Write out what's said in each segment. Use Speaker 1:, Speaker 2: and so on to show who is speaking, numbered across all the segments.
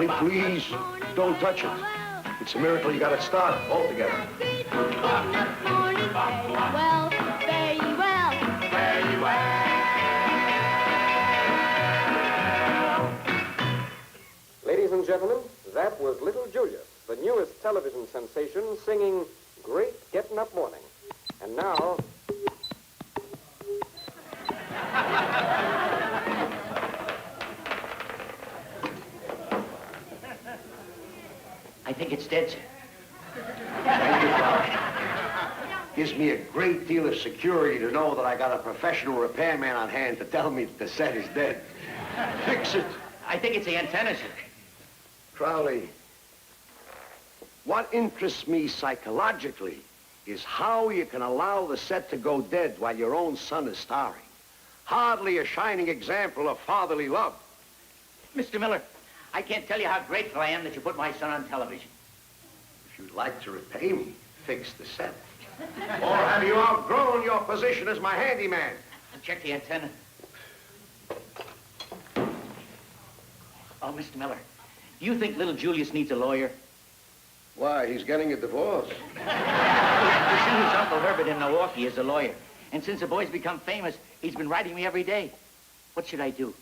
Speaker 1: Charlie, please, don't touch it. It's a miracle you got it started altogether.
Speaker 2: Well, very well.
Speaker 3: Very well.
Speaker 4: Ladies and gentlemen, that was little Julius, the newest television sensation, singing Great Getting Up Morning. And now...
Speaker 5: I think it's dead, sir.
Speaker 1: Thank you, Father. Gives me a great deal of security to know that I got a professional repairman on hand to tell me that the set is dead. Fix it.
Speaker 5: I think it's the antenna, sir.
Speaker 1: Crowley, what interests me psychologically is how you can allow the set to go dead while your own son is starring. Hardly a shining example of fatherly love.
Speaker 5: Mr. Miller, I can't tell you how grateful I am that you put my son on television.
Speaker 1: If you'd like to repay me, fix the set. Or have you outgrown your position as my handyman?
Speaker 5: Check the antenna. Oh, Mr. Miller, do you think little Julius needs a lawyer?
Speaker 1: Why, he's getting a divorce.
Speaker 5: You see, his Uncle Herbert in Milwaukee is a lawyer. And since the boy's become famous, he's been writing me every day. What should I do?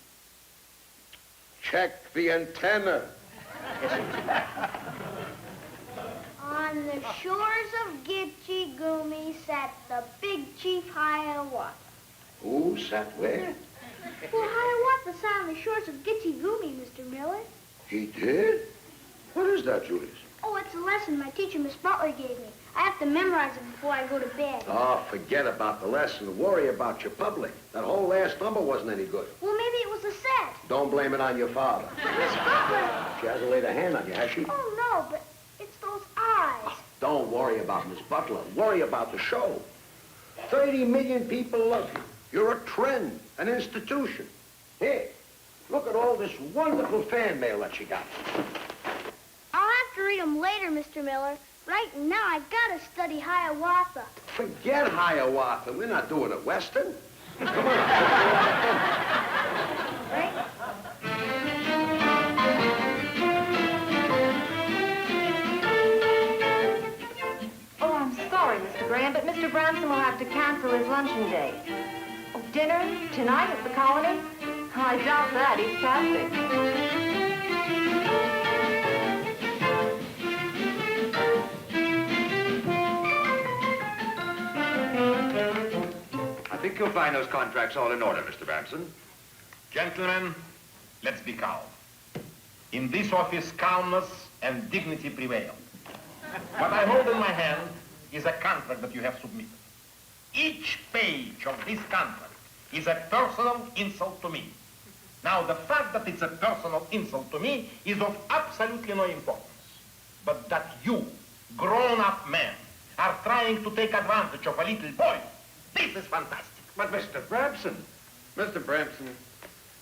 Speaker 1: Check the antenna.
Speaker 5: Yes, sir.
Speaker 2: On the shores of Gitche Gumi sat the big chief Hiawatha.
Speaker 1: Who sat where?
Speaker 2: Well, Hiawatha sat on the shores of Gitche Gumi, Mr. Miller.
Speaker 1: He did? What is that, Julius?
Speaker 2: Oh, it's a lesson my teacher, Miss Butler, gave me. I have to memorize it before I go to bed.
Speaker 1: Oh, forget about the lesson. Worry about your public. That whole last number wasn't any good.
Speaker 2: Well, maybe it was a set.
Speaker 1: Don't blame it on your father.
Speaker 2: But Miss Butler...
Speaker 1: She hasn't laid a hand on you, has she?
Speaker 2: Oh, no, but it's those eyes.
Speaker 1: Don't worry about Miss Butler. Worry about the show. 30 million people love you. You're a trend, an institution. Here, look at all this wonderful fan mail that you got.
Speaker 2: I'll have to read them later, Mr. Miller. Right now, I gotta study Hiawatha.
Speaker 1: Forget Hiawatha. We're not doing a Western. Come on.
Speaker 2: Right?
Speaker 6: Oh, I'm sorry, Mr. Graham, but Mr. Branson will have to cancel his luncheon date. Oh, dinner tonight at the Colony? I doubt that. He's fasting.
Speaker 3: I think you'll find those contracts all in order, Mr. Branson.
Speaker 7: Gentlemen, let's be calm. In this office, calmness and dignity prevail. What I hold in my hand is a contract that you have submitted. Each page of this contract is a personal insult to me. Now, the fact that it's a personal insult to me is of absolutely no importance. But that you, grown-up men, are trying to take advantage of a little boy, this is fantastic.
Speaker 3: But Mr. Branson...
Speaker 8: Mr. Branson,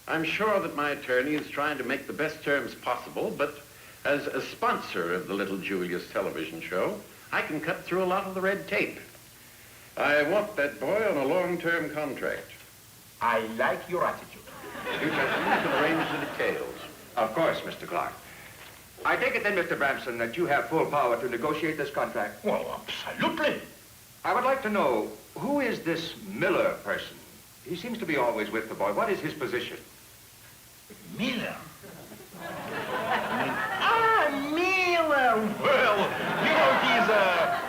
Speaker 8: I'm sure that my attorney is trying to make the best terms possible, but as a sponsor of the Little Julius television show, I can cut through a lot of the red tape. I want that boy on a long-term contract.
Speaker 7: I like your attitude.
Speaker 8: You gentlemen can arrange the details.
Speaker 3: Of course, Mr. Clark. I take it then, Mr. Branson, that you have full power to negotiate this contract?
Speaker 7: Well, absolutely.
Speaker 3: I would like to know, who is this Miller person? He seems to be always with the boy. What is his position?
Speaker 7: Miller? Miller! Well, you know,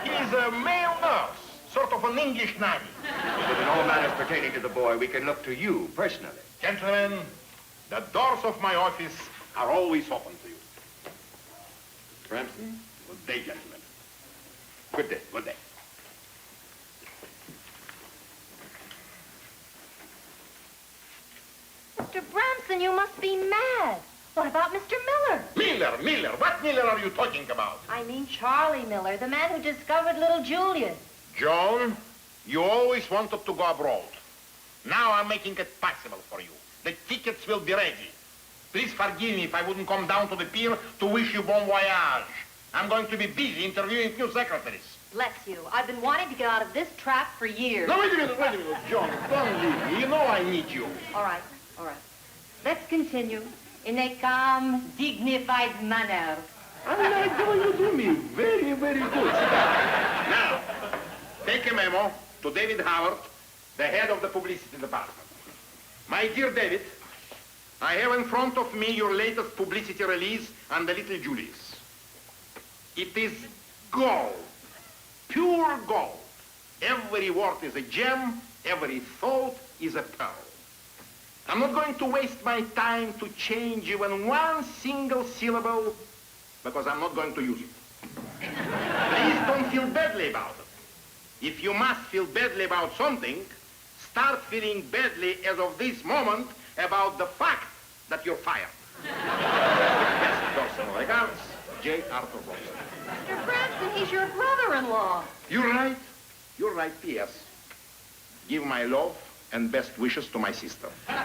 Speaker 7: he's a male nurse, sort of an English nanny.
Speaker 3: But in all matters pertaining to the boy, we can look to you personally.
Speaker 7: Gentlemen, the doors of my office are always open to you.
Speaker 8: Branson?
Speaker 7: Good day, gentlemen. Good day, good day.
Speaker 6: Mr. Branson, you must be mad. What about Mr. Miller?
Speaker 7: Miller? What Miller are you talking about?
Speaker 6: I mean Charlie Miller, the man who discovered little Julius.
Speaker 7: Joan, you always wanted to go abroad. Now I'm making it possible for you. The tickets will be ready. Please forgive me if I wouldn't come down to the pier to wish you bon voyage. I'm going to be busy interviewing new secretaries.
Speaker 6: Bless you. I've been wanting to get out of this trap for years.
Speaker 7: Now, wait a minute, John. Don't leave me. You know I need you.
Speaker 6: All right. Let's continue. in a calm, dignified manner.
Speaker 7: I like the way you do me. Very, very good. Now, take a memo to David Howard, the head of the publicity department. My dear David, I have in front of me your latest publicity release on the little Julius. It is gold, pure gold. Every word is a gem, every thought is a pearl. I'm not going to waste my time to change even one single syllable because I'm not going to use it. Please don't feel badly about it. If you must feel badly about something, start feeling badly as of this moment about the fact that you're fired. Best personal regards, J. Arthur Robson.
Speaker 6: Mr. Branson, he's your brother-in-law.
Speaker 7: You're right. You're right, P.S. Give my love and best wishes to my sister. Even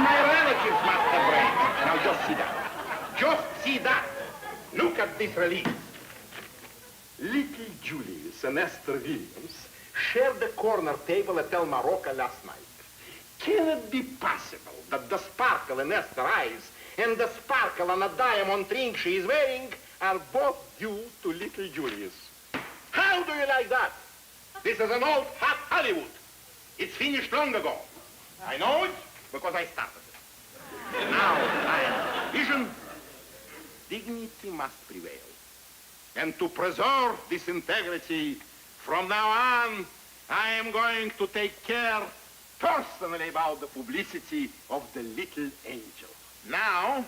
Speaker 7: my relatives must have brains. Now just see that. Just see that. Look at this release. Little Julius and Esther Williams shared the corner table at El Marroca last night. Can it be possible that the sparkle in Esther's eyes and the sparkle on a diamond ring she is wearing are both due to little Julius? How do you like that? This is an old hot Hollywood. It's finished long ago. I know it because I started it. Now, I vision, dignity must prevail. And to preserve this integrity, from now on, I am going to take care personally about the publicity of the little angel. Now,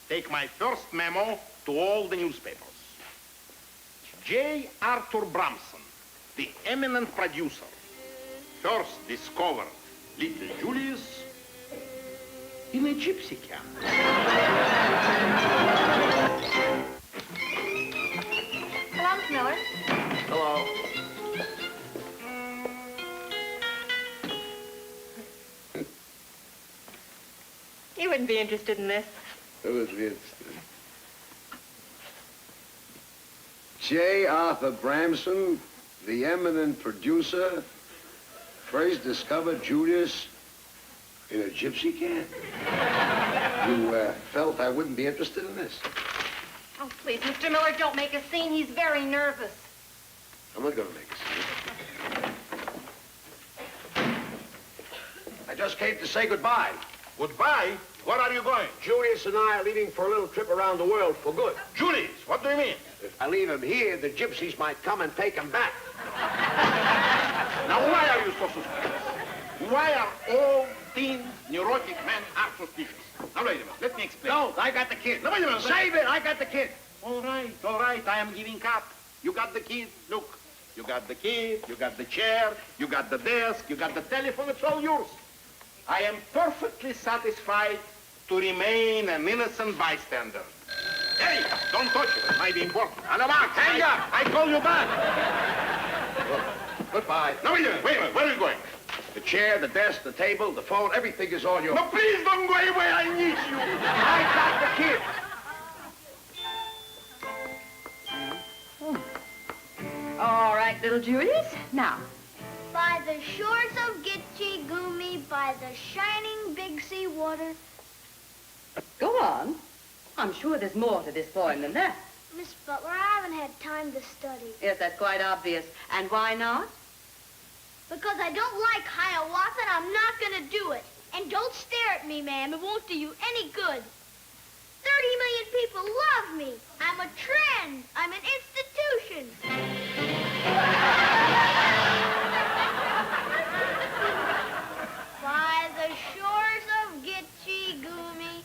Speaker 7: take my first memo to all the newspapers. J. Arthur Bramson, the eminent producer, first discovered little Julius in a gypsy camp.
Speaker 6: Hello, Miss Miller.
Speaker 1: Hello.
Speaker 6: You wouldn't be interested in this.
Speaker 1: Who is this? J. Arthur Bramson, the eminent producer, first discovered Julius in a gypsy camp. You felt I wouldn't be interested in this?
Speaker 6: Oh, please, Mr. Miller, don't make a scene. He's very nervous.
Speaker 1: I'm not going to make a scene. I just came to say goodbye.
Speaker 7: Goodbye? Where are you going?
Speaker 1: Julius and I are leaving for a little trip around the world for good.
Speaker 7: Julius, what do you mean?
Speaker 1: If I leave him here, the gypsies might come and take him back.
Speaker 7: Now, why are you so suspicious? Why are all teen neurotic men are suspicious? Now, wait a minute. Let me explain.
Speaker 1: No, I got the kid.
Speaker 7: No, wait a minute.
Speaker 1: Save it. I got the kid.
Speaker 7: All right. I am giving up. You got the kid. Look, you got the kid, you got the chair, you got the desk, you got the telephone. It's all yours. I am perfectly satisfied to remain an innocent bystander. Hey, don't touch it. It might be important. Alamak, hang up. I call you back.
Speaker 1: Goodbye.
Speaker 7: No, wait a minute. Where are you going?
Speaker 1: The chair, the desk, the table, the phone, everything is all yours.
Speaker 7: No, please don't go away. I need you.
Speaker 1: I got the kid.
Speaker 6: All right, little Julius. Now,
Speaker 2: By the shores of Gitche Gumi, by the shining big sea water.
Speaker 6: go on. I'm sure there's more to this poem than that.
Speaker 2: Miss Butler, I haven't had time to study.
Speaker 6: Yes, that's quite obvious. And why not?
Speaker 2: Because I don't like Hiawatha, and I'm not going to do it. And don't stare at me, ma'am. It won't do you any good. 30 million people love me. I'm a trend. I'm an institution. By the shores of Gitche Gumi,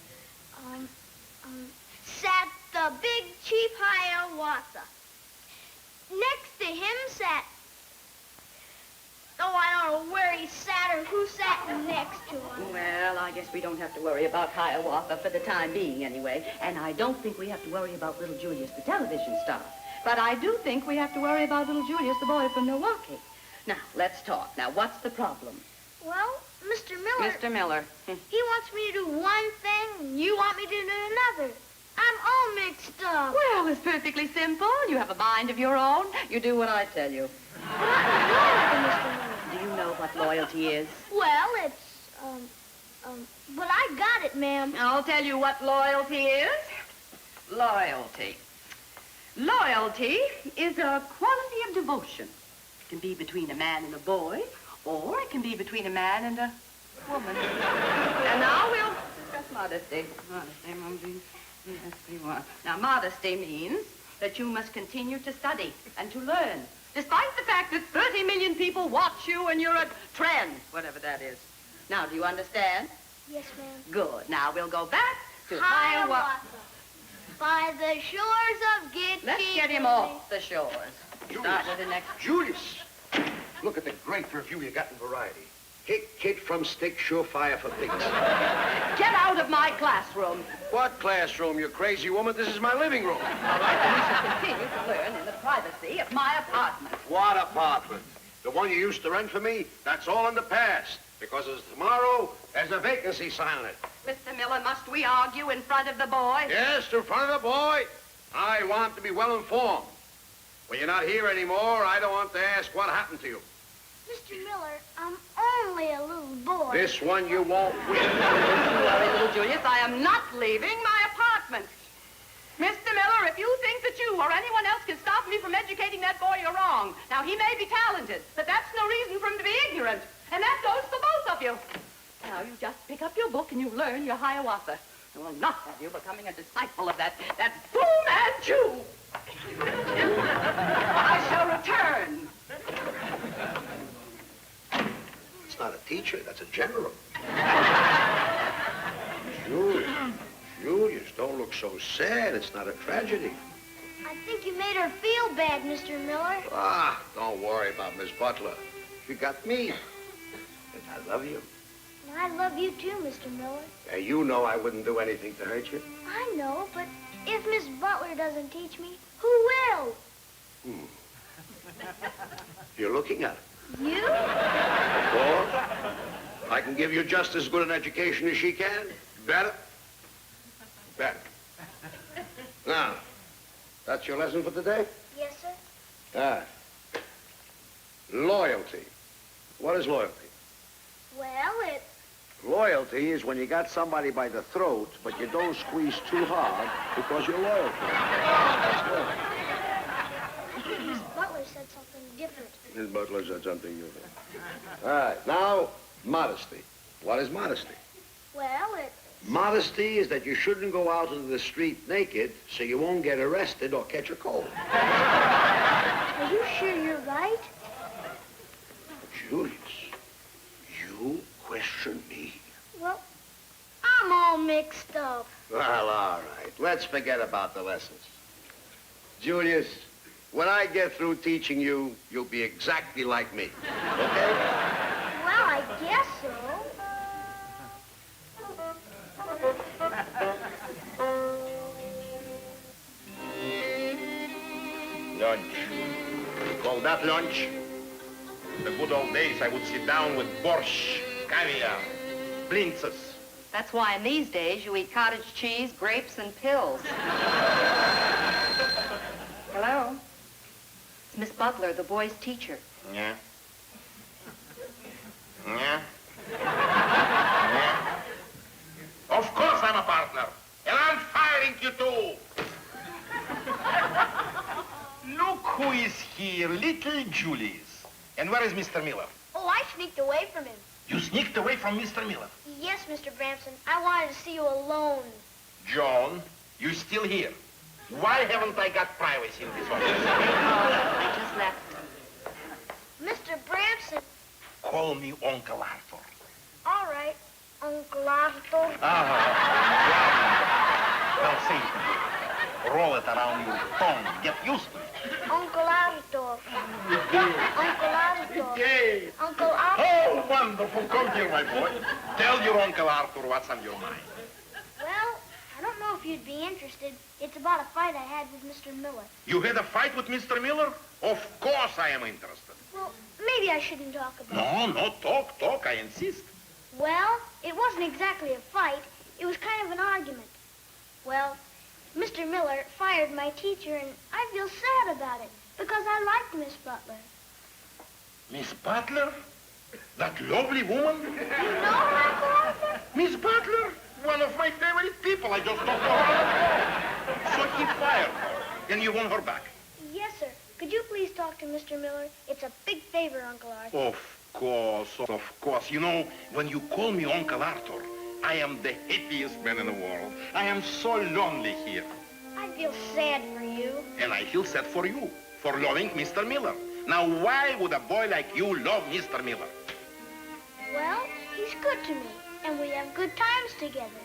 Speaker 2: sat the big chief Hiawatha. Next to him sat... Oh, I don't know where he sat or who sat next to him.
Speaker 6: Well, I guess we don't have to worry about Hiawatha for the time being, anyway. And I don't think we have to worry about little Julius, the television star. But I do think we have to worry about little Julius, the boy from Milwaukee. Now, let's talk. Now, what's the problem?
Speaker 2: Well, Mr. Miller...
Speaker 6: Mr. Miller.
Speaker 2: He wants me to do one thing, and you want me to do another. I'm all mixed up.
Speaker 6: Well, it's perfectly simple. You have a mind of your own. You do what I tell you.
Speaker 2: But I'm loyal to Mr. Miller.
Speaker 6: Do you know what loyalty is?
Speaker 2: Well, it's, But I got it, ma'am.
Speaker 6: I'll tell you what loyalty is. Loyalty. Loyalty is a quality of devotion. It can be between a man and a boy, or it can be between a man and a woman. And now we'll discuss modesty. Now, modesty means that you must continue to study and to learn, despite the fact that 30 million people watch you and you're a trend, whatever that is. Now, do you understand?
Speaker 2: Yes, ma'am.
Speaker 6: Good. Now, we'll go back to
Speaker 2: Hiawatha. By the shores of Gitche.
Speaker 6: Let's get him off the shores. Start with the next.
Speaker 1: Julius, look at the great review you got in Variety. Kick kid from stick, surefire for pigs.
Speaker 6: Get out of my classroom.
Speaker 1: What classroom, you crazy woman? This is my living room.
Speaker 6: All right, then we shall continue to learn in the privacy of my apartment.
Speaker 1: What apartment? The one you used to rent for me? That's all in the past. Because as tomorrow, there's a vacancy sign on it.
Speaker 6: Mr. Miller, must we argue in front of the boy?
Speaker 1: Yes, in front of the boy. I want to be well informed. When you're not here anymore, I don't want to ask what happened to you.
Speaker 2: Mr. Miller, I'm only a little boy.
Speaker 1: This one you won't win.
Speaker 6: Don't worry, little Julius. I am not leaving my apartment. Mr. Miller, if you think that you or anyone else can stop me from educating that boy, you're wrong. Now, he may be talented, but that's no reason for him to be ignorant. And that goes for both of you. Now, you just pick up your book and you learn your Hiawatha. I will not have you becoming a disciple of that Fu Manchu. I shall return.
Speaker 1: It's not a teacher, that's a general. Julius, don't look so sad. It's not a tragedy.
Speaker 2: I think you made her feel bad, Mr. Miller.
Speaker 1: Ah, don't worry about Miss Butler. You got me. And I love you.
Speaker 2: And I love you too, Mr. Miller.
Speaker 1: You know I wouldn't do anything to hurt you.
Speaker 2: I know, but if Miss Butler doesn't teach me, who will?
Speaker 1: You're looking at her.
Speaker 2: You?
Speaker 1: Or I can give you just as good an education as she can. Better. Better. Now, that's your lesson for today?
Speaker 2: Yes, sir.
Speaker 1: Ah. Loyalty. What is loyalty?
Speaker 2: Well,
Speaker 1: Loyalty is when you got somebody by the throat, but you don't squeeze too hard because you're loyal to them.
Speaker 2: I think Miss Butler said something different.
Speaker 1: Miss Butler said something different. All right, now, modesty. What is modesty?
Speaker 2: Well,
Speaker 1: Modesty is that you shouldn't go out into the street naked so you won't get arrested or catch a cold.
Speaker 2: Are you sure you're right?
Speaker 1: Julius, you question me?
Speaker 2: Well, I'm all mixed up.
Speaker 1: Well, all right. Let's forget about the lessons. Julius, when I get through teaching you, you'll be exactly like me. Okay?
Speaker 2: Well, I guess so.
Speaker 7: Lunch. You call that lunch? In the good old days, I would sit down with borscht, caviar, blintzes.
Speaker 6: That's why in these days you eat cottage cheese, grapes, and pills. Hello? It's Miss Butler, the boy's teacher.
Speaker 7: Yeah? Yeah? Yeah? Of course I'm a partner. And I'm firing you too. Look who is here, little Julius. And where is Mr. Miller?
Speaker 2: Oh, I sneaked away from him.
Speaker 7: You sneaked away from Mr. Miller.
Speaker 2: Yes, Mr. Bramson. I wanted to see you alone.
Speaker 7: John, you still here. Why haven't I got privacy in this office?
Speaker 6: I just left.
Speaker 2: Mr. Bramson.
Speaker 7: Call me Uncle Arthur.
Speaker 2: All right, Uncle Arthur.
Speaker 7: Well, see, roll it around your tongue. Get used to it.
Speaker 2: Uncle Arthur. Uncle Arthur.
Speaker 7: Yay.
Speaker 2: Uncle Arthur.
Speaker 7: Oh, wonderful. Come here, my boy. Tell your Uncle Arthur what's on your mind.
Speaker 2: Well, I don't know if you'd be interested. It's about a fight I had with Mr. Miller.
Speaker 7: You had a fight with Mr. Miller? Of course I am interested.
Speaker 2: Well, maybe I shouldn't talk about it.
Speaker 7: No, talk, I insist.
Speaker 2: Well, it wasn't exactly a fight. It was kind of an argument. Well, Mr. Miller fired my teacher, and I feel sad about it because I liked Miss Butler.
Speaker 7: Miss Butler? That lovely woman?
Speaker 2: You know her, Uncle Arthur?
Speaker 7: Miss Butler, one of my favorite people. I just talked to her on the phone. So he fired her, and you want her back?
Speaker 2: Yes, sir. Could you please talk to Mr. Miller? It's a big favor, Uncle Arthur.
Speaker 7: Of course. You know, when you call me Uncle Arthur, I am the happiest man in the world. I am so lonely here.
Speaker 2: I feel sad for you.
Speaker 7: And I feel sad for you, for loving Mr. Miller. Now, why would a boy like you love Mr. Miller?
Speaker 2: Well, he's good to me, and we have good times together.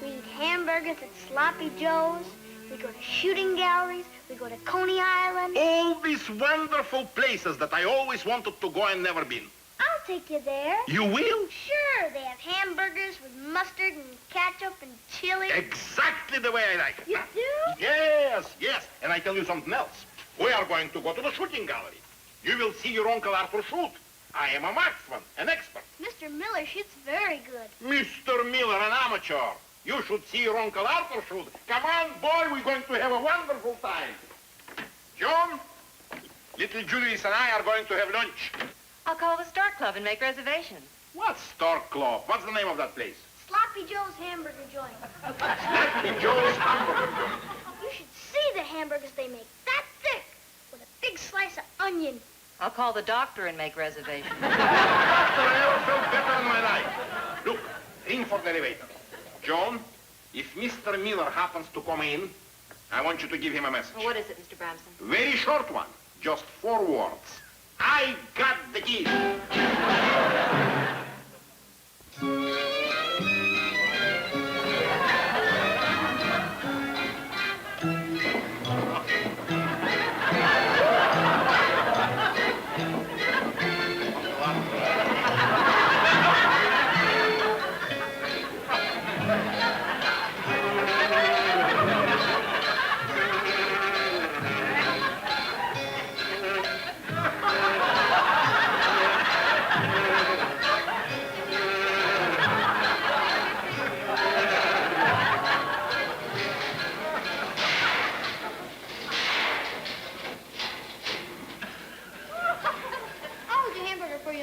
Speaker 2: We eat hamburgers at Sloppy Joe's. We go to shooting galleries. We go to Coney Island.
Speaker 7: All these wonderful places that I always wanted to go and never been.
Speaker 2: I'll take you there.
Speaker 7: You will?
Speaker 2: Sure, they have hamburgers with mustard and ketchup and chili.
Speaker 7: Exactly the way I like it.
Speaker 2: You do?
Speaker 7: Yes. And I tell you something else. We are going to go to the shooting gallery. You will see your Uncle Arthur shoot. I am a marksman, an expert.
Speaker 2: Mr. Miller shoots very good.
Speaker 7: Mr. Miller, an amateur. You should see your Uncle Arthur shoot. Come on, boy, we're going to have a wonderful time. John, little Julius and I are going to have lunch.
Speaker 6: I'll call the Star Club and make reservations.
Speaker 7: What Star Club? What's the name of that place?
Speaker 2: Sloppy Joe's hamburger joint.
Speaker 7: Sloppy Joe's hamburger joint.
Speaker 2: You should see the hamburgers they make. That thick, with a big slice of onion.
Speaker 6: I'll call the doctor and make reservations.
Speaker 7: After I ever felt better in my life. Look, ring for the elevator. John, if Mr. Miller happens to come in, I want you to give him a message.
Speaker 6: Well, what is it, Mr. Bramson?
Speaker 7: Very short one. Just 4 words. I got the key.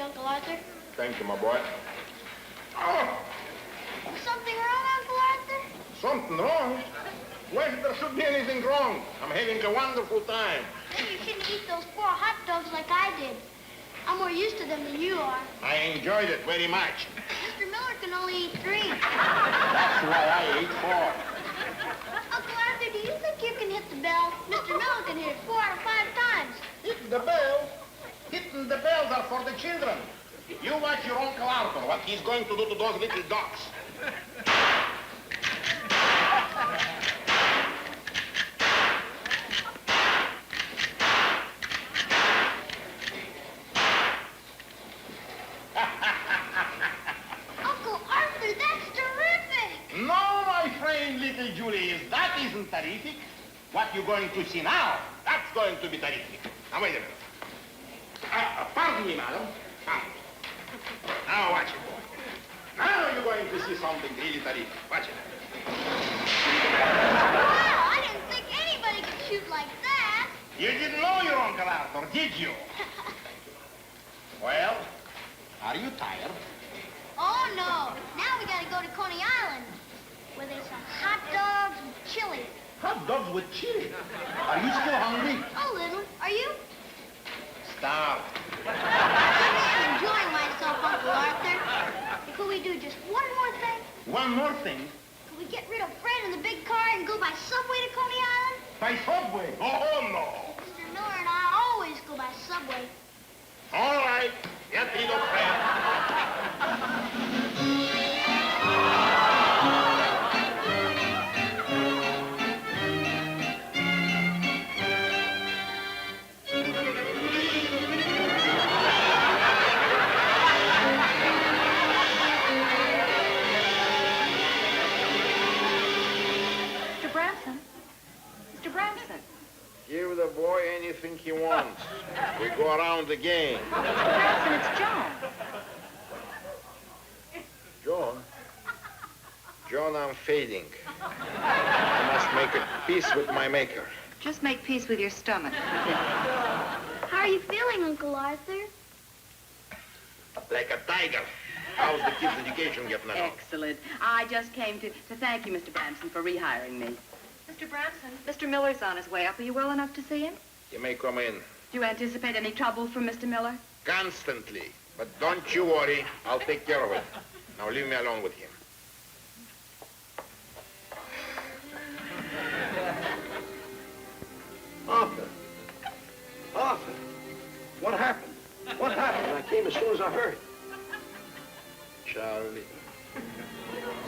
Speaker 2: Uncle Arthur.
Speaker 7: Thank you, my boy. Oh,
Speaker 2: Something wrong, Uncle Arthur?
Speaker 7: something wrong? Why there should be anything wrong? I'm having a wonderful time.
Speaker 2: Then you shouldn't eat those 4 hot dogs like I did. I'm more used to them than you are.
Speaker 7: I enjoyed it very much.
Speaker 2: Mr. Miller can only eat 3.
Speaker 7: That's why I ate 4.
Speaker 2: Uncle Arthur, do you think you can hit the bell? Mr. Miller can hit it 4 or 5 times.
Speaker 7: Hitting the bell? Hitting the bells are for the children. You watch your Uncle Arthur, what he's going to do to those little dogs.
Speaker 2: Uncle Arthur, that's terrific.
Speaker 7: No, my friend, little Julius, that isn't terrific. What you're going to see now, that's going to be terrific. Now, wait a minute. Pardon me, madam. Now, watch it, boy. Now you're going to see something really terrific. Watch it.
Speaker 2: Wow, I didn't think anybody could shoot like that.
Speaker 7: You didn't know your Uncle Arthur, did you? Well, are you tired?
Speaker 2: Oh, no. Now we gotta go to Coney Island, where there's some hot dogs and chili.
Speaker 7: Hot dogs with chili. Are you still hungry?
Speaker 2: A little. Are you?
Speaker 7: Stop.
Speaker 2: I'm enjoying myself, Uncle Arthur. Could we do just one more thing?
Speaker 7: One more thing.
Speaker 2: Could we get rid of Fred in the big car and go by subway to Coney Island?
Speaker 7: By subway. Oh, no.
Speaker 2: Mr. Miller and I always go by subway.
Speaker 7: All right. Get rid of Fred.
Speaker 6: Mr. Bramson.
Speaker 7: Give the boy anything he wants. We go around again.
Speaker 6: Mr. Bramson, it's John.
Speaker 7: John? John, I'm fading. I must make a peace with my maker.
Speaker 6: Just make peace with your stomach.
Speaker 2: How are you feeling, Uncle Arthur?
Speaker 7: like a tiger. How's the kids' education getting along?
Speaker 6: Excellent. I just came to thank you, Mr. Bramson, for rehiring me. Mr. Bramson, Mr. Miller's on his way up. Are you well enough to see him?
Speaker 7: You may come in.
Speaker 6: Do you anticipate any trouble from Mr. Miller?
Speaker 7: Constantly. But don't you worry. I'll take care of it. Now leave me alone with him.
Speaker 1: Arthur. Arthur. What happened? What happened? I came as soon as I heard.
Speaker 7: Charlie,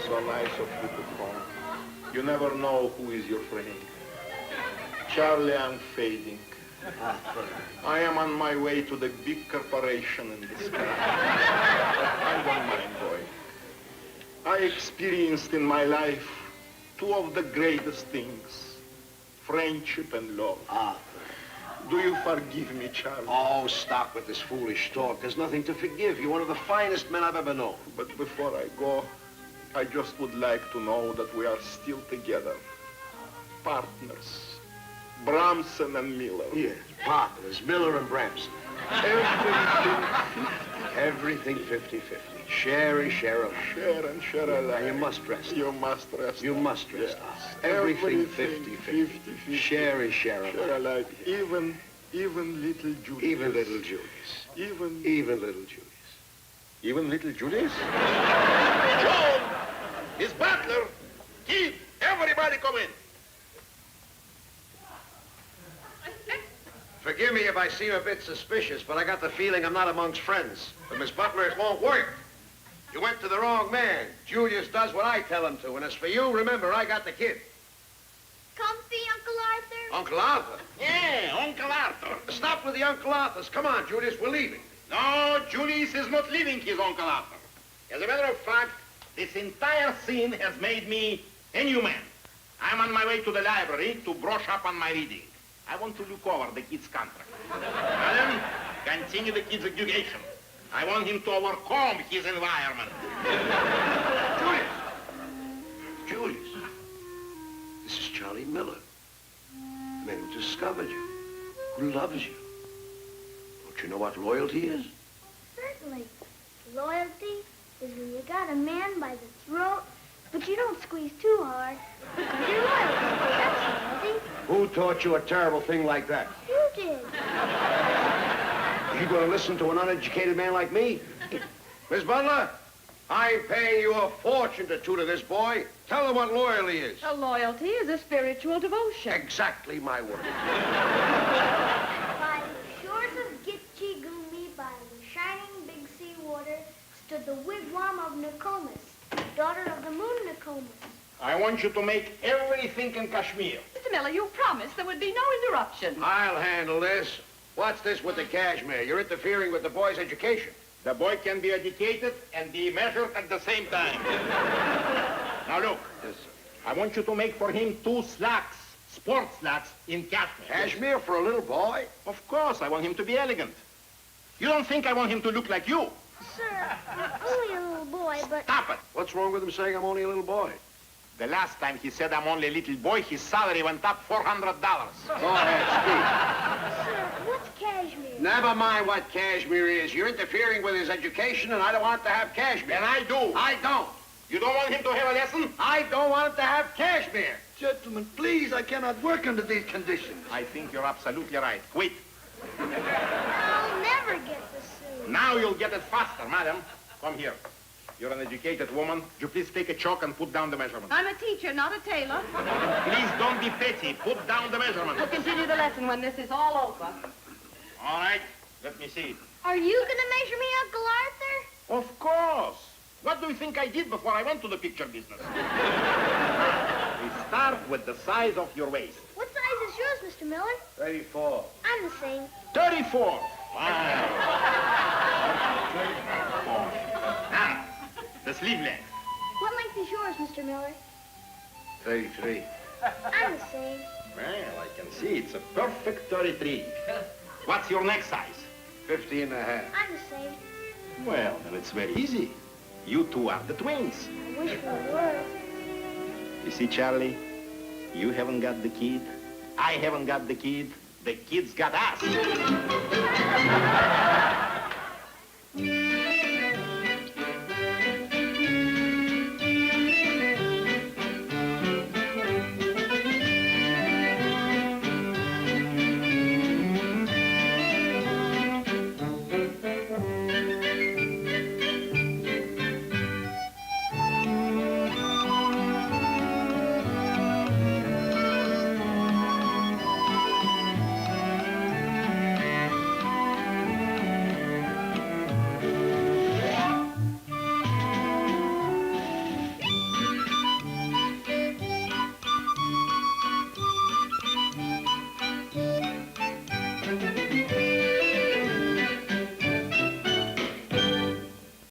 Speaker 7: so nice of you to come. You never know who is your friend. Charlie, I'm fading. I am on my way to the big corporation in the sky. I don't mind, boy. I experienced in my life two of the greatest things, friendship and love.
Speaker 1: Arthur.
Speaker 7: Do you forgive me, Charlie?
Speaker 1: Oh, stop with this foolish talk. There's nothing to forgive. You're one of the finest men I've ever known.
Speaker 7: But before I go, I just would like to know that we are still together. Partners. Bramson and Miller.
Speaker 1: Yes, partners, Miller and Bramson.
Speaker 7: Everything 50-50.
Speaker 1: Everything 50-50. Share and share alike.
Speaker 7: Share and share alike.
Speaker 1: And you must rest.
Speaker 7: You must rest.
Speaker 1: You must rest.
Speaker 7: Yes.
Speaker 1: Everything 50-50. Share and share alike.
Speaker 7: Share alike. Even little Julius.
Speaker 1: Even little Julius.
Speaker 7: Even
Speaker 1: little Julius.
Speaker 7: Even little Julius? Joe! Miss Butler! Kid! Everybody come in!
Speaker 1: Forgive me if I seem a bit suspicious, but I got the feeling I'm not amongst friends. But Miss Butler, it won't work. You went to the wrong man. Julius does what I tell him to. And as for you, remember, I got the kid.
Speaker 2: Comfy, Uncle Arthur?
Speaker 1: Uncle Arthur?
Speaker 7: Yeah, Uncle Arthur.
Speaker 1: Stop with the Uncle Arthurs. Come on, Julius, we're leaving.
Speaker 7: No, Julius is not leaving his Uncle Arthur. As a matter of fact, this entire scene has made me a new man. I'm on my way to the library to brush up on my reading. I want to look over the kid's contract. Madam, continue the kid's education. I want him to overcome his environment.
Speaker 1: Julius, this is Charlie Miller, the man who discovered you, who loves you. Don't you know what loyalty is?
Speaker 2: Certainly. Loyalty is when you got a man by the throat, but you don't squeeze too hard because you're loyal. That's loyalty.
Speaker 1: Who taught you a terrible thing like that?
Speaker 2: You did.
Speaker 1: You gonna listen to an uneducated man like me? Miss Butler, I'm paying you a fortune to tutor this boy. Tell him what loyalty is.
Speaker 6: A loyalty is a spiritual devotion.
Speaker 1: Exactly my word.
Speaker 2: By the shores of Gitche Gumi, by the shining big sea water, stood the wigwam of Nokomis, daughter of the moon Nokomis.
Speaker 7: I want you to make everything in Kashmir.
Speaker 6: Mr. Miller, you promised there would be no interruption.
Speaker 1: I'll handle this. What's this with the cashmere? You're interfering with the boy's education.
Speaker 7: The boy can be educated and be measured at the same time. Now look,
Speaker 1: Yes, sir.
Speaker 7: I want you to make for him 2 slacks, sports slacks in cashmere.
Speaker 1: Cashmere for a little boy?
Speaker 7: Of course, I want him to be elegant. You don't think I want him to look like you?
Speaker 2: Sir, I'm only a little boy, but...
Speaker 7: Stop it.
Speaker 1: What's wrong with him saying I'm only a little boy?
Speaker 7: The last time he said I'm only a little boy, his salary went up $400.
Speaker 1: Go ahead,
Speaker 2: Sir, what's cashmere?
Speaker 1: speak. Never mind what cashmere is. You're interfering with his education, and I don't want to have cashmere.
Speaker 7: And I do.
Speaker 1: I don't.
Speaker 7: You don't want him to have a lesson?
Speaker 1: I don't want him to have cashmere.
Speaker 9: Gentlemen, please, I cannot work under these conditions.
Speaker 7: I think you're absolutely right. Quit.
Speaker 2: I'll never get the suit.
Speaker 7: Now you'll get it faster, madam. Come here. You're an educated woman. Would you please take a chalk and put down the measurement?
Speaker 6: I'm a teacher, not a tailor.
Speaker 7: Please don't be petty. Put down the measurement.
Speaker 6: We'll continue the lesson when this is all over.
Speaker 7: All right. Let me see.
Speaker 2: Are you going to measure me, Uncle Arthur?
Speaker 7: Of course. What do you think I did before I went to the picture business? We start with the size of your waist.
Speaker 2: What size is yours, Mr. Miller?
Speaker 1: 34.
Speaker 2: I'm the same.
Speaker 7: 34. Wow. 34. Now, the sleeve length.
Speaker 2: What length is yours, Mr. Miller?
Speaker 1: 33.
Speaker 2: I'm the same.
Speaker 7: Well, I can see it's a perfect 33. What's your neck size?
Speaker 1: 50 and a half.
Speaker 2: I'm the same.
Speaker 7: Well, then it's very easy. You two are the twins.
Speaker 2: I wish we were.
Speaker 7: You see, Charlie, you haven't got the kid. I haven't got the kid. The kid's got us.